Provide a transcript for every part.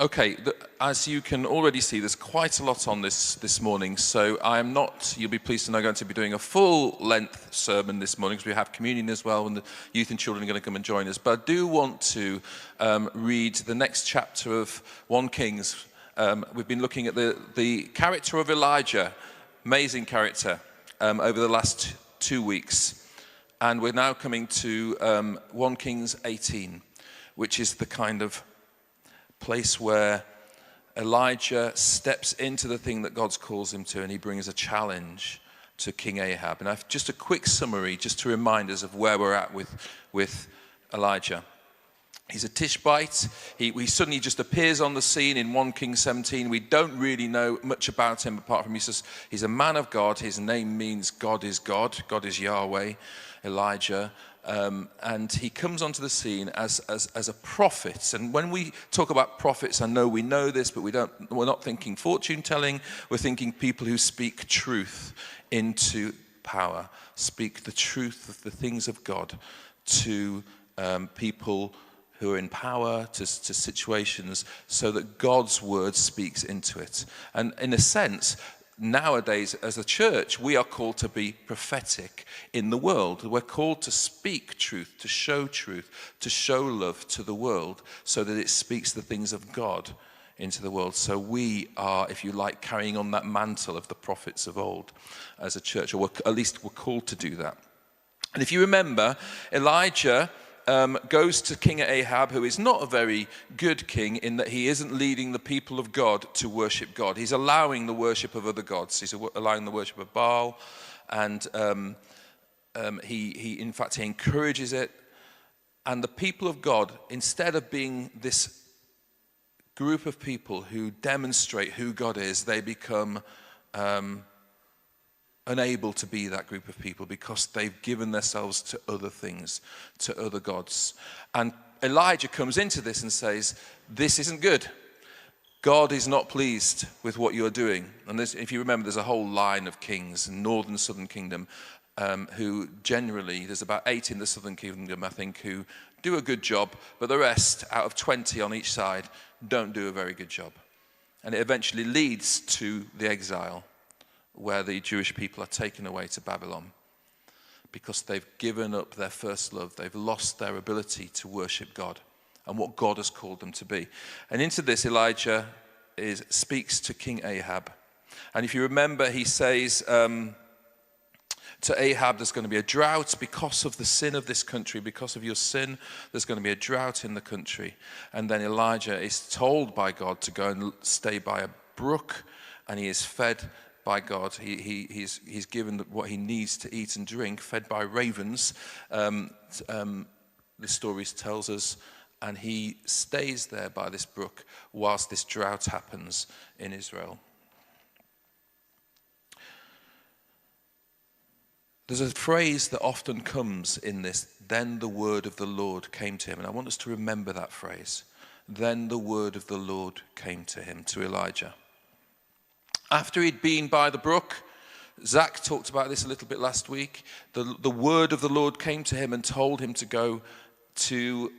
Okay, as you can already see, there's quite a lot on this morning, so I am not, you'll be pleased to know, going to be doing a full-length sermon this morning because we have communion as well, and the youth and children are going to come and join us. But I do want to read the next chapter of 1 Kings. We've been looking at the character of Elijah, amazing character, over the last 2 weeks. And we're now coming to 1 Kings 18, which is the kind of place where Elijah steps into the thing that God calls him to, and he brings a challenge to King Ahab. And I've just a quick summary just to remind us of where we're at with Elijah. He's a Tishbite. He suddenly just appears on the scene in 1 Kings 17. We don't really know much about him apart from he's a man of God. His name means God is God. God is Yahweh, Elijah. And he comes onto the scene as a prophet. And when we talk about prophets, I know we know this, but we're not thinking fortune telling. We're thinking people who speak truth into power, speak the truth of the things of God to people who are in power, to situations, so that God's word speaks into it. And in a sense, nowadays, as a church, we are called to be prophetic in the world. We're called to speak truth, to show love to the world, so that it speaks the things of God into the world. So we are, if you like, carrying on that mantle of the prophets of old as a church, or at least we're called to do that. And if you remember, Elijah goes to King Ahab, who is not a very good king in that he isn't leading the people of God to worship God. He's allowing the worship of other gods. He's allowing the worship of Baal, and he in fact, he encourages it. And the people of God, instead of being this group of people who demonstrate who God is, they become unable to be that group of people because they've given themselves to other things, to other gods. And Elijah comes into this and says, this isn't good. God is not pleased with what you're doing. And if you remember, there's a whole line of kings, northern, southern kingdom, who generally, there's about 8 in the southern kingdom, I think, who do a good job, but the rest, out of 20 on each side, don't do a very good job. And it eventually leads to the exile, where the Jewish people are taken away to Babylon because they've given up their first love. They've lost their ability to worship God and what God has called them to be. And into this, Elijah speaks to King Ahab. And if you remember, he says to Ahab, there's going to be a drought because of the sin of this country. Because of your sin, there's going to be a drought in the country. And then Elijah is told by God to go and stay by a brook, and he is fed by God. He's given what he needs to eat and drink, fed by ravens, the stories tells us, and he stays there by this brook whilst this drought happens in Israel. There's a phrase that often comes in this, then the word of the Lord came to him, and I want us to remember that phrase. Then the word of the Lord came to him, to Elijah. After he'd been by the brook, Zach talked about this a little bit last week, the word of the Lord came to him and told him to go to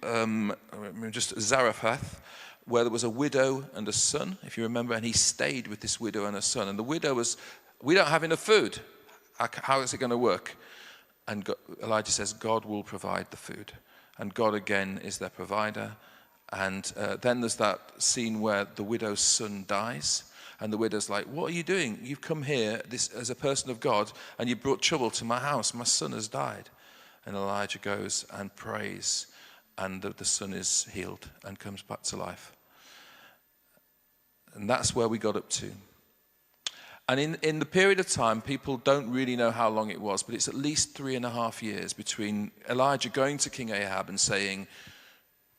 just Zarephath, where there was a widow and a son, if you remember, and he stayed with this widow and a son. And the widow was, we don't have enough food. How is it going to work? And Elijah says, God will provide the food. And God again is their provider. And then there's that scene where the widow's son dies. And the widow's like, what are you doing? You've come here as a person of God, and you brought trouble to my house. My son has died. And Elijah goes and prays, and the son is healed and comes back to life. And that's where we got up to. And in the period of time, people don't really know how long it was, but it's at least 3.5 years between Elijah going to King Ahab and saying,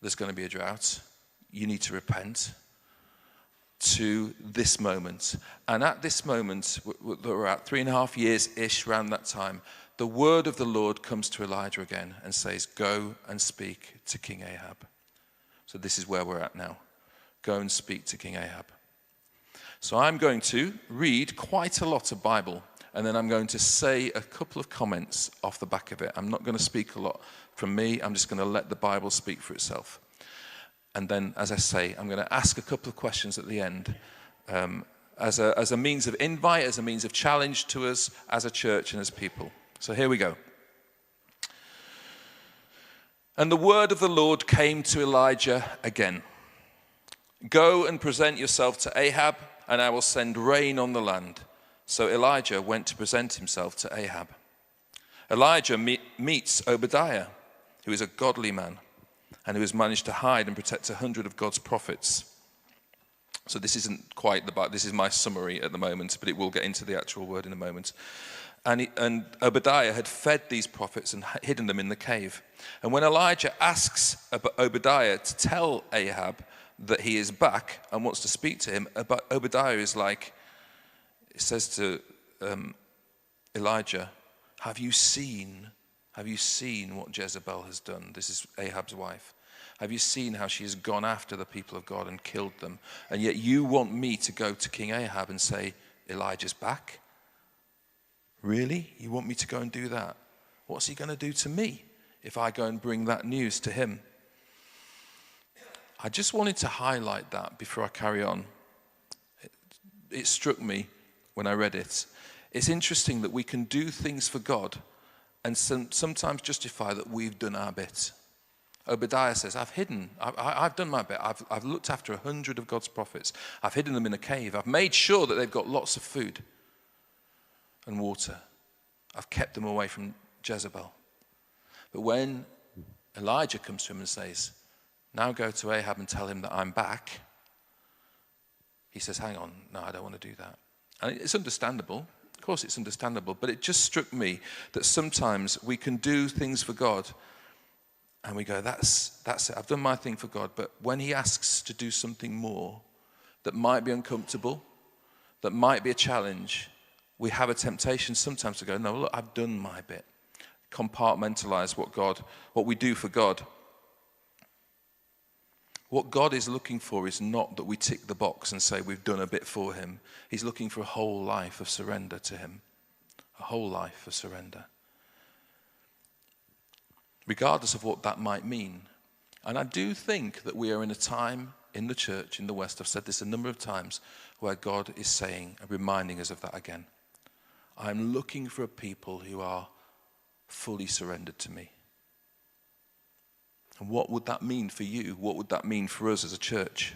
there's going to be a drought. You need to repent. To this moment. And at this moment, we're at 3.5 years-ish around that time, the word of the Lord comes to Elijah again and says, go and speak to King Ahab. So this is where we're at now. Go and speak to King Ahab. So I'm going to read quite a lot of Bible, and then I'm going to say a couple of comments off the back of it. I'm not going to speak a lot from me. I'm just going to let the Bible speak for itself. And then, as I say, I'm going to ask a couple of questions at the end as a means of invite, as a means of challenge to us as a church and as people. So here we go. And the word of the Lord came to Elijah again. Go and present yourself to Ahab, and I will send rain on the land. So Elijah went to present himself to Ahab. Elijah meets Obadiah, who is a godly man, and who has managed to hide and protect 100 of God's prophets. So this isn't quite this is my summary at the moment, but it will get into the actual word in a moment. And Obadiah had fed these prophets and hidden them in the cave. And when Elijah asks Obadiah to tell Ahab that he is back and wants to speak to him, Obadiah is like, it says to Elijah, have you seen what Jezebel has done? This is Ahab's wife. Have you seen how she has gone after the people of God and killed them? And yet you want me to go to King Ahab and say, Elijah's back? Really? You want me to go and do that? What's he going to do to me if I go and bring that news to him? I just wanted to highlight that before I carry on. It struck me when I read it. It's interesting that we can do things for God and sometimes justify that we've done our bit. Obadiah says, I've done my bit. I've looked after 100 of God's prophets. I've hidden them in a cave. I've made sure that they've got lots of food and water. I've kept them away from Jezebel. But when Elijah comes to him and says, now go to Ahab and tell him that I'm back, he says, hang on, no, I don't want to do that. And it's understandable. Of course it's understandable. But it just struck me that sometimes we can do things for God and we go, that's it. I've done my thing for God. But when he asks to do something more that might be uncomfortable, that might be a challenge, we have a temptation sometimes to go, no, look, I've done my bit. Compartmentalize what we do for God. What God is looking for is not that we tick the box and say we've done a bit for him. He's looking for a whole life of surrender to him. A whole life of surrender. Regardless of what that might mean. And I do think that we are in a time in the church, in the West, I've said this a number of times, where God is saying and reminding us of that again. I'm looking for a people who are fully surrendered to me. And what would that mean for you? What would that mean for us as a church?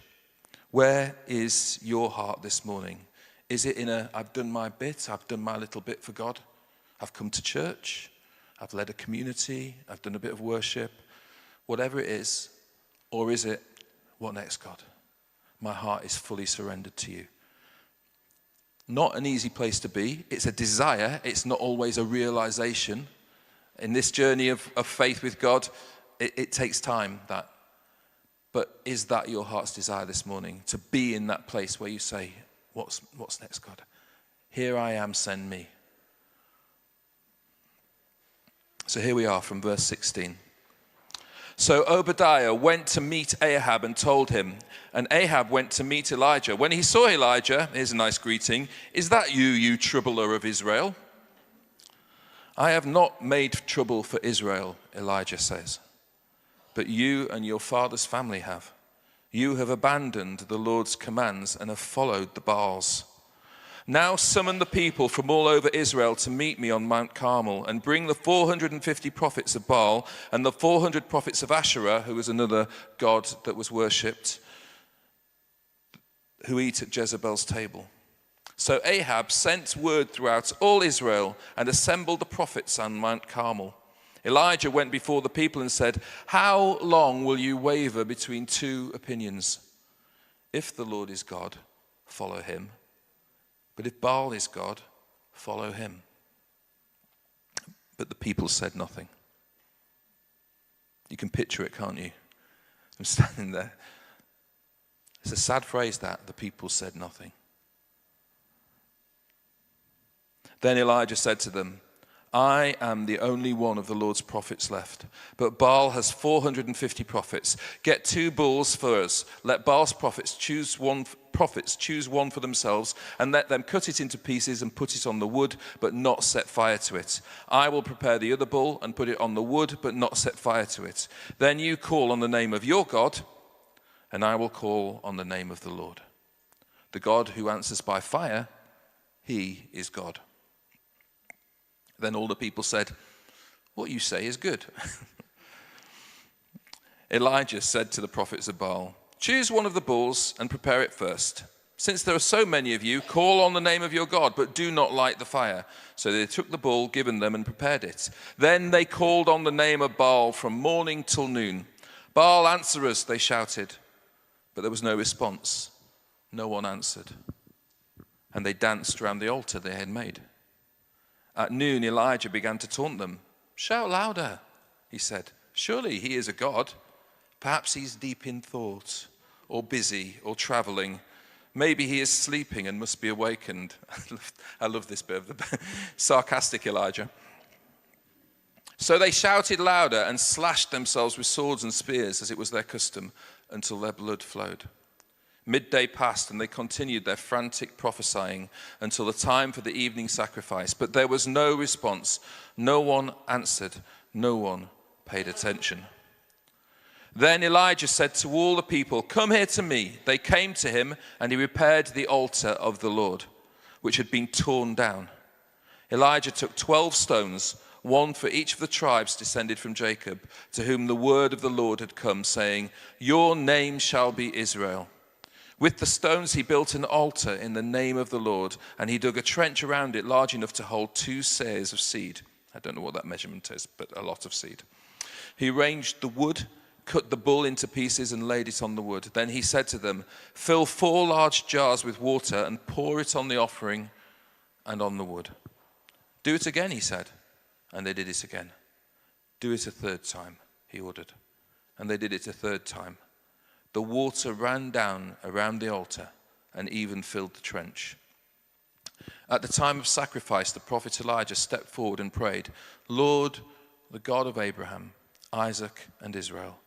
Where is your heart this morning? Is it in I've done my bit, I've done my little bit for God, I've come to church, I've led a community, I've done a bit of worship, whatever it is? Or is it, what next, God? My heart is fully surrendered to you. Not an easy place to be. It's a desire. It's not always a realization. In this journey of faith with God, it takes time, that. But is that your heart's desire this morning? To be in that place where you say, what's next, God? Here I am, send me. So here we are from verse 16. So Obadiah went to meet Ahab and told him, and Ahab went to meet Elijah. When he saw Elijah, here's a nice greeting, is that you troubler of Israel? I have not made trouble for Israel, Elijah says, but you and your father's family have. You have abandoned the Lord's commands and have followed the Baals. Now summon the people from all over Israel to meet me on Mount Carmel, and bring the 450 prophets of Baal and the 400 prophets of Asherah, who was another god that was worshipped, who eat at Jezebel's table. So Ahab sent word throughout all Israel and assembled the prophets on Mount Carmel. Elijah went before the people and said, how long will you waver between two opinions? If the Lord is God, follow him. But if Baal is God, follow him. But the people said nothing. You can picture it, can't you? I'm standing there. It's a sad phrase that, the people said nothing. Then Elijah said to them, I am the only one of the Lord's prophets left, but Baal has 450 prophets. Get 2 bulls for us. Let Baal's prophets choose one for themselves, and let them cut it into pieces and put it on the wood, but not set fire to it. I will prepare the other bull and put it on the wood, but not set fire to it. Then you call on the name of your God, and I will call on the name of the Lord. The God who answers by fire, he is God." Then all the people said, "What you say is good." Elijah said to the prophets of Baal, "Choose one of the bulls and prepare it first. Since there are so many of you, call on the name of your God, but do not light the fire." So they took the bull given them and prepared it. Then they called on the name of Baal from morning till noon. "Baal, answer us," they shouted. But there was no response. No one answered. And they danced around the altar they had made. At noon, Elijah began to taunt them. "Shout louder," he said. "Surely he is a god. Perhaps he's deep in thought, or busy, or traveling. Maybe he is sleeping and must be awakened." I love this bit of the sarcastic Elijah. So they shouted louder and slashed themselves with swords and spears, as it was their custom, until their blood flowed. Midday passed, and they continued their frantic prophesying until the time for the evening sacrifice. But there was no response. No one answered. No one paid attention. Then Elijah said to all the people, "Come here to me." They came to him, and he repaired the altar of the Lord, which had been torn down. Elijah took 12 stones, one for each of the tribes descended from Jacob, to whom the word of the Lord had come, saying, "Your name shall be Israel." With the stones he built an altar in the name of the Lord, and he dug a trench around it large enough to hold 2 seahs of seed. I don't know what that measurement is, but a lot of seed. He arranged the wood, cut the bull into pieces, and laid it on the wood. Then he said to them, "Fill 4 large jars with water and pour it on the offering and on the wood." "Do it again," he said, and they did it again. "Do it a 3rd time," he ordered, and they did it a 3rd time. The water ran down around the altar and even filled the trench. At the time of sacrifice, the prophet Elijah stepped forward and prayed, "Lord, the God of Abraham, Isaac, and Israel,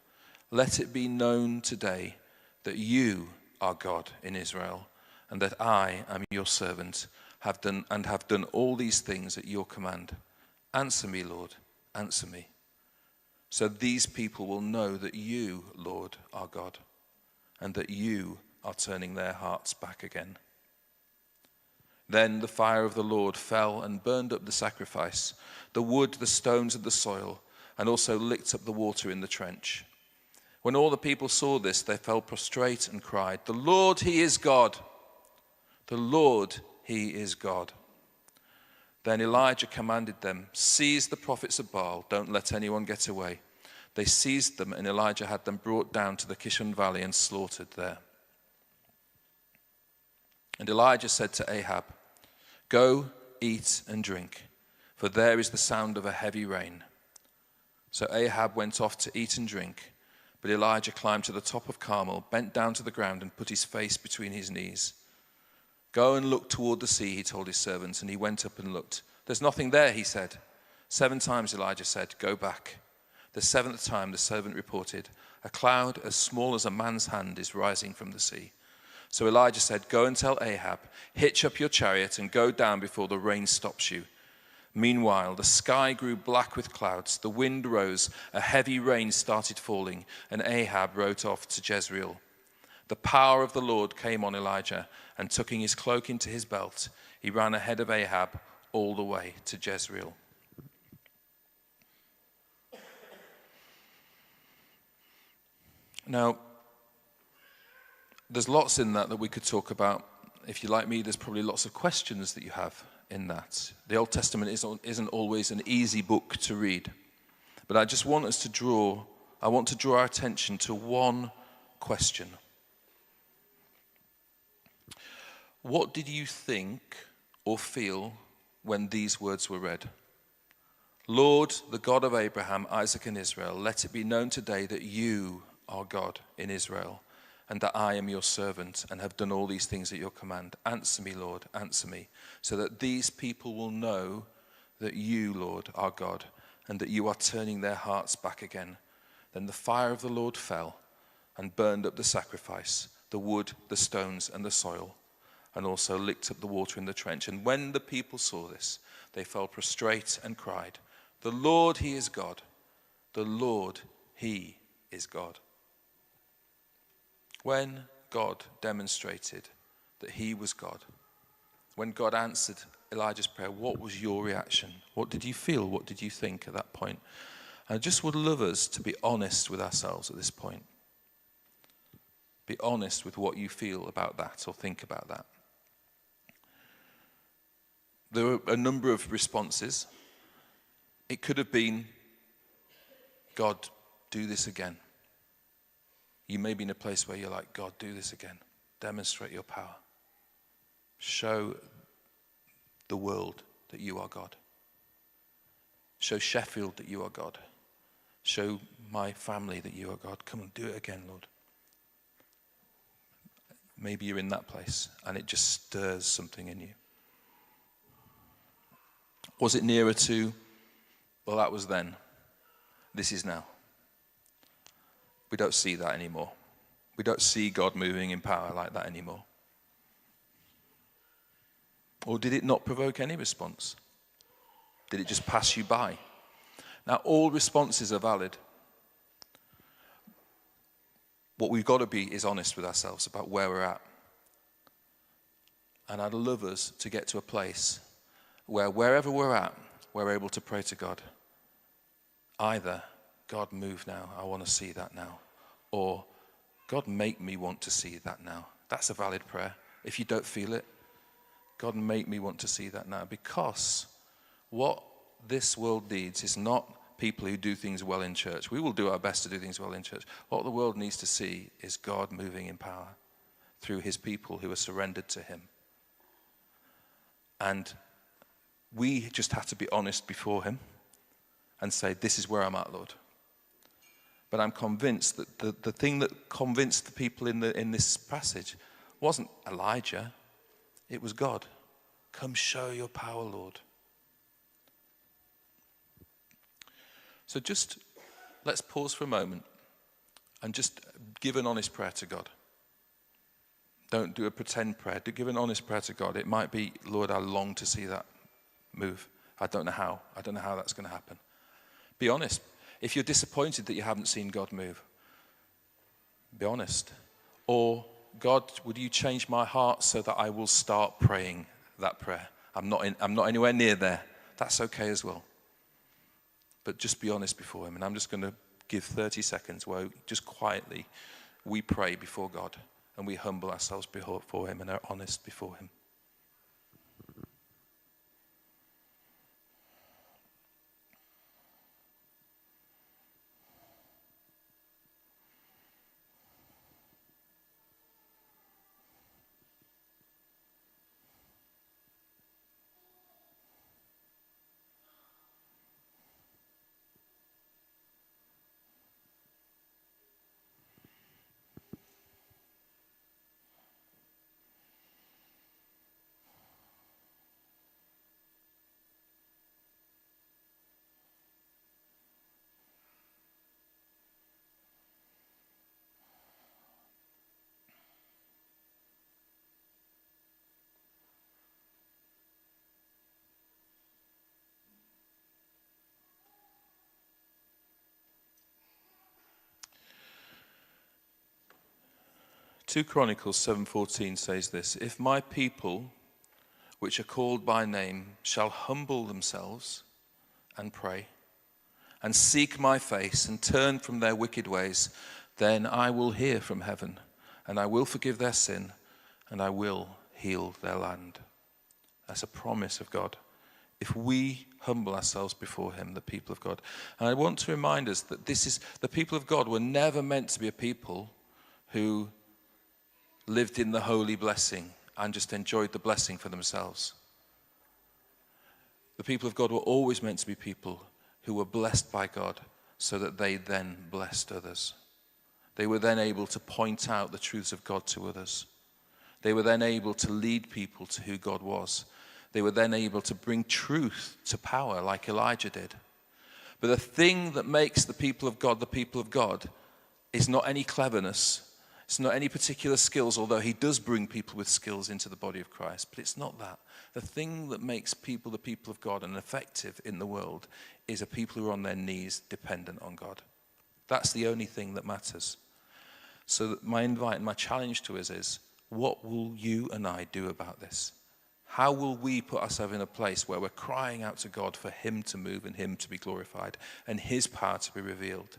let it be known today that you are God in Israel, and that I am your servant, have done all these things at your command. Answer me, Lord, answer me, so these people will know that you, Lord, are God, and that you are turning their hearts back again." Then the fire of the Lord fell and burned up the sacrifice, the wood, the stones, and the soil, and also licked up the water in the trench. When all the people saw this, they fell prostrate and cried, "The Lord, he is God! The Lord, he is God!" Then Elijah commanded them, "Seize the prophets of Baal, don't let anyone get away." They seized them, and Elijah had them brought down to the Kishon Valley and slaughtered there. And Elijah said to Ahab, "Go, eat and drink, for there is the sound of a heavy rain." So Ahab went off to eat and drink, but Elijah climbed to the top of Carmel, bent down to the ground, and put his face between his knees. "Go and look toward the sea," he told his servants, and he went up and looked. "There's nothing there," he said. 7 times Elijah said, "Go back." The 7th time the servant reported, "A cloud as small as a man's hand is rising from the sea." So Elijah said, "Go and tell Ahab, hitch up your chariot and go down before the rain stops you." Meanwhile, the sky grew black with clouds, the wind rose, a heavy rain started falling, and Ahab rode off to Jezreel. The power of the Lord came on Elijah, and tucking his cloak into his belt, he ran ahead of Ahab all the way to Jezreel. Now, there's lots in that we could talk about. If you're like me, there's probably lots of questions that you have in that. The Old Testament isn't always an easy book to read. But I just want us to draw our attention to one question. What did you think or feel when these words were read? "Lord, the God of Abraham, Isaac, and Israel, let it be known today that you are God in Israel, and that I am your servant and have done all these things at your command. Answer me, Lord, answer me, so that these people will know that you, Lord, are God, and that you are turning their hearts back again." Then the fire of the Lord fell and burned up the sacrifice, the wood, the stones, and the soil, and also licked up the water in the trench. And when the people saw this, they fell prostrate and cried, "The Lord, he is God. The Lord, he is God." When God demonstrated that he was God, when God answered Elijah's prayer, what was your reaction? What did you feel? What did you think at that point? And I just would love us to be honest with ourselves at this point. Be honest with what you feel about that or think about that. There were a number of responses. It could have been, God, do this again. You may be in a place where you're like, God, do this again. Demonstrate your power. Show the world that you are God. Show Sheffield that you are God. Show my family that you are God. Come and do it again, Lord. Maybe you're in that place and it just stirs something in you. Was it nearer to, well, that was then, this is now? We don't see that anymore. We don't see God moving in power like that anymore. Or did it not provoke any response? Did it just pass you by? Now, all responses are valid. What we've got to be is honest with ourselves about where we're at. And I'd love us to get to a place where wherever we're at, we're able to pray to God. Either, God, move now, I want to see that now. Or, God, make me want to see that now. That's a valid prayer. If you don't feel it, God, make me want to see that now. Because what this world needs is not people who do things well in church. We will do our best to do things well in church. What the world needs to see is God moving in power through his people who are surrendered to him. And we just have to be honest before him and say, this is where I'm at, Lord. But I'm convinced that the thing that convinced the people in this passage wasn't Elijah, it was God. Come show your power, Lord. So just let's pause for a moment and just give an honest prayer to God. Don't do a pretend prayer. Do give an honest prayer to God. It might be, Lord, I long to see that move. I don't know how. I don't know how that's going to happen. Be honest. If you're disappointed that you haven't seen God move, be honest. Or, God, would you change my heart so that I will start praying that prayer? I'm not anywhere near there. That's okay as well. But just be honest before him. And I'm just going to give 30 seconds where just quietly we pray before God and we humble ourselves before him and are honest before him. Two Chronicles 7:14 says this, if my people, which are called by name, shall humble themselves and pray and seek my face and turn from their wicked ways, then I will hear from heaven and I will forgive their sin and I will heal their land. That's a promise of God. If we humble ourselves before him, the people of God. And I want to remind us that the people of God were never meant to be a people who lived in the holy blessing and just enjoyed the blessing for themselves. The people of God were always meant to be people who were blessed by God so that they then blessed others. They were then able to point out the truths of God to others. They were then able to lead people to who God was. They were then able to bring truth to power like Elijah did. But the thing that makes the people of God is not any cleverness. It's not any particular skills, although he does bring people with skills into the body of Christ. But it's not that. The thing that makes people the people of God and effective in the world is a people who are on their knees dependent on God. That's the only thing that matters. So that my invite and my challenge to us is, what will you and I do about this? How will we put ourselves in a place where we're crying out to God for him to move and him to be glorified and his power to be revealed?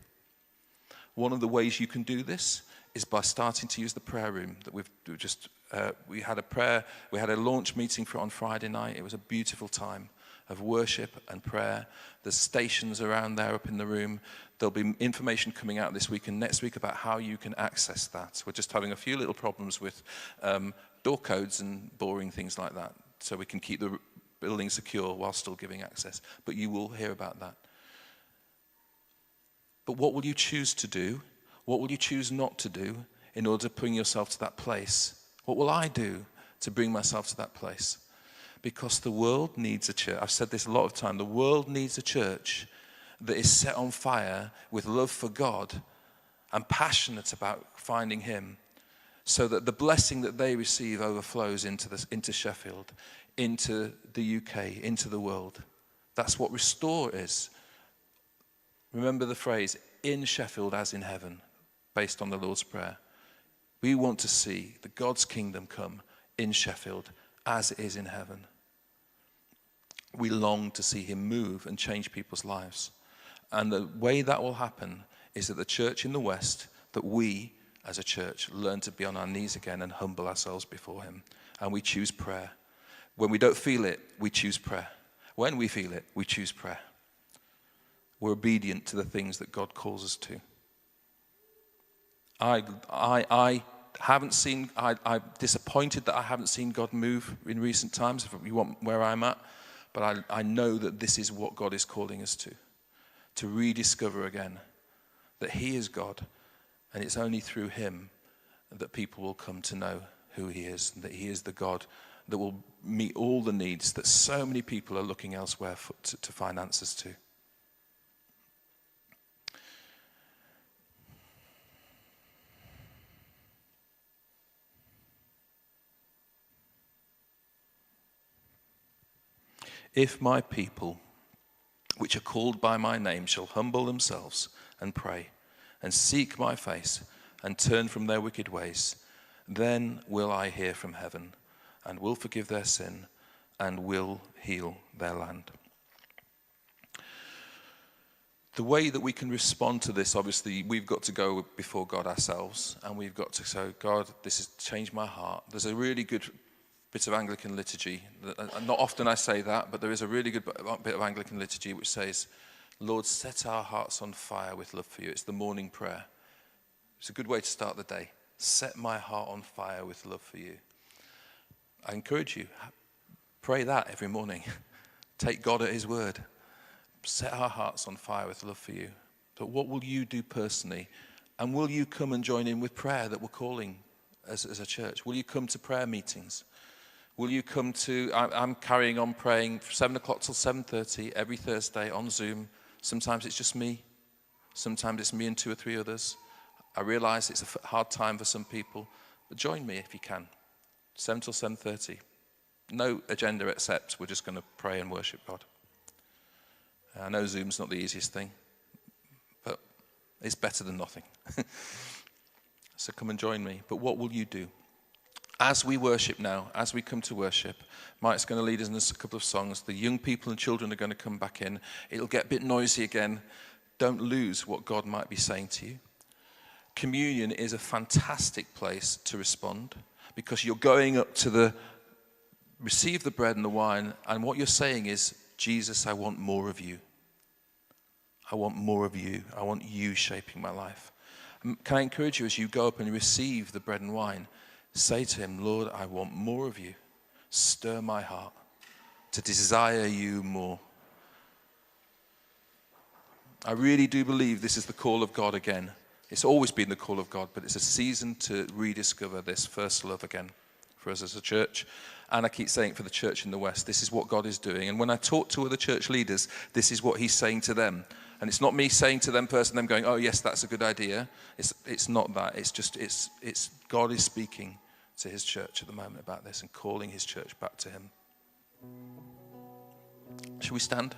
One of the ways you can do this is by starting to use the prayer room that we had a launch meeting for it on Friday night. It was a beautiful time of worship and prayer. There's stations around there up in the room. There'll be information coming out this week and next week about how you can access that. We're just having a few little problems with door codes and boring things like that, so we can keep the building secure while still giving access. But you will hear about that. But what will you choose to do? What will you choose not to do in order to bring yourself to that place? What will I do to bring myself to that place? Because the world needs a church. I've said this a lot of time. The world needs a church that is set on fire with love for God and passionate about finding him, so that the blessing that they receive overflows into Sheffield, into the UK, into the world. That's what Restore is. Remember the phrase, in Sheffield as in heaven, based on the Lord's Prayer. We want to see the God's kingdom come in Sheffield as it is in heaven. We long to see him move and change people's lives. And the way that will happen is that the church in the West, that we as a church learn to be on our knees again and humble ourselves before him. And we choose prayer. When we don't feel it, we choose prayer. When we feel it, we choose prayer. We're obedient to the things that God calls us to. I'm disappointed that I haven't seen God move in recent times, if you want where I'm at. But I know that this is what God is calling us to rediscover again that he is God, and it's only through him that people will come to know who he is, and that he is the God that will meet all the needs that so many people are looking elsewhere to find answers to. If my people, which are called by my name, shall humble themselves and pray and seek my face and turn from their wicked ways, then will I hear from heaven and will forgive their sin and will heal their land. The way that we can respond to this, obviously, we've got to go before God ourselves, and we've got to say, God, this has changed my heart. There's a really good bit of Anglican liturgy. Not often I say that, but there is a really good bit of Anglican liturgy which says, Lord, set our hearts on fire with love for you. It's the morning prayer. It's a good way to start the day. Set my heart on fire with love for you. I encourage you, pray that every morning. Take God at his word. Set our hearts on fire with love for you. But what will you do personally? And will you come and join in with prayer that we're calling as a church? Will you come to prayer meetings? Will you come to, I'm carrying on praying from 7 o'clock till 7:30 every Thursday on Zoom. Sometimes it's just me. Sometimes it's me and 2 or 3 others. I realize it's a hard time for some people, but join me if you can. 7 till 7:30. No agenda except we're just going to pray and worship God. I know Zoom's not the easiest thing, but it's better than nothing. So come and join me. But what will you do? As we worship now, as we come to worship, Mike's going to lead us in a couple of songs. The young people and children are going to come back in. It'll get a bit noisy again. Don't lose what God might be saying to you. Communion is a fantastic place to respond, because you're going up to receive the bread and the wine, and what you're saying is, Jesus, I want more of you. I want more of you. I want you shaping my life. Can I encourage you, as you go up and receive the bread and wine, say to him, Lord, I want more of you. Stir my heart to desire you more. I really do believe this is the call of God again. It's always been the call of God, but it's a season to rediscover this first love again for us as a church. And I keep saying it for the church in the West. This is what God is doing. And when I talk to other church leaders, this is what he's saying to them. And it's not me saying to them personally, them going, oh yes, that's a good idea. It's not that. It's God is speaking to his church at the moment about this and calling his church back to him. Shall we stand?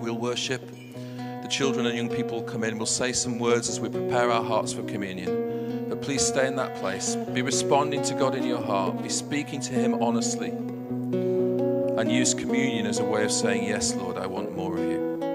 We'll worship. the children and young people will come in. We'll say some words as we prepare our hearts for communion. But please stay in that place. Be responding to God in your heart. Be speaking to him honestly. And use communion as a way of saying, yes, Lord, I want more of you.